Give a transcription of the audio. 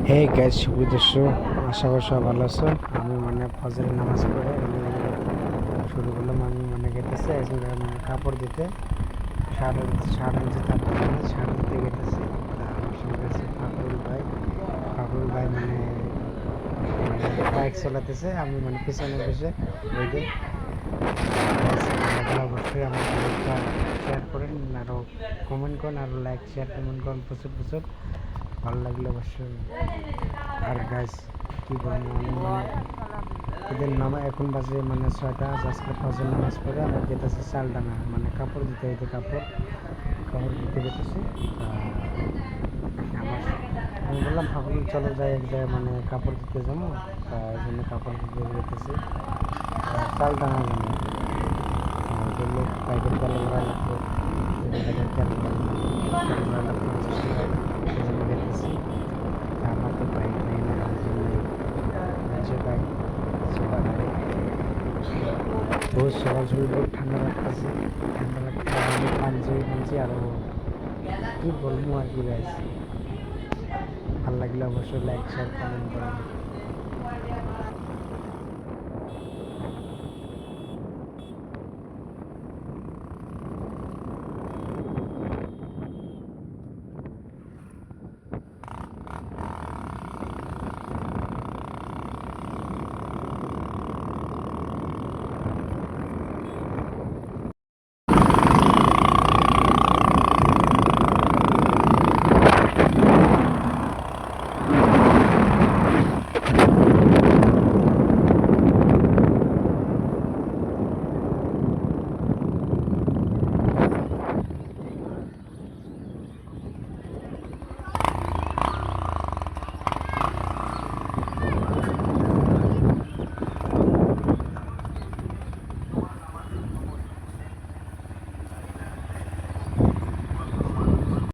Hey guys, সুপ্রিয় দর্শক, আশা করি সবাই ভালো আছো। আমি ফজরের নামাজ পড়ে শুরু করলাম। আমি গেতেছি এখন কাপড় দিতে, শার্ট আনছি তার দোকানে, শার্ট দিতে গেতেছি। আমার সঙ্গে আছে ফাকরুল ভাই বাইক চালাতেছে, আমি পিছনে বসে ওই যে অবশ্যই আমার ভিডিওটা শেয়ার করেন, আরও কমেন্ট করেন, আরও লাইক শেয়ার কমেন্ট করেন প্রচুর প্রচুর। ভালো লাগলে অবশ্যই। আর গাইস, কি বলবো, আমি এদের নামা এখন বাজে 6টা। আজকে ফজর নামাজ পড়ে আমরা যেতেছি চালডাঙ্গা, কাপড় দিতে হইতে কাপড় দিতে যেতেছি। আমার আমি বললাম ফাঁকুল চলো যাই এক জায়গায় কাপড় দিতে যাবো, তা এই জন্য কাপড় দিতে যেতেছি চালডাঙ্গা যাবো। বললো পাইকারি তেল ভরা লাগবে, তেল ভরা লাগবে 50 টাকা, এই জন্য যেতেছি। আমার তো বাইক নেই না, এই জন্যই মানুষের বাইক চলা গাড়ি। রোজ সকাল সকাল বহুত ঠান্ডা লাগতেছে, আমি পাঞ্জি আরও কি বলবো আর কি গাইস। ভালো লাগলে অবশ্যই লাইক শেয়ার কমেন্ট করুন।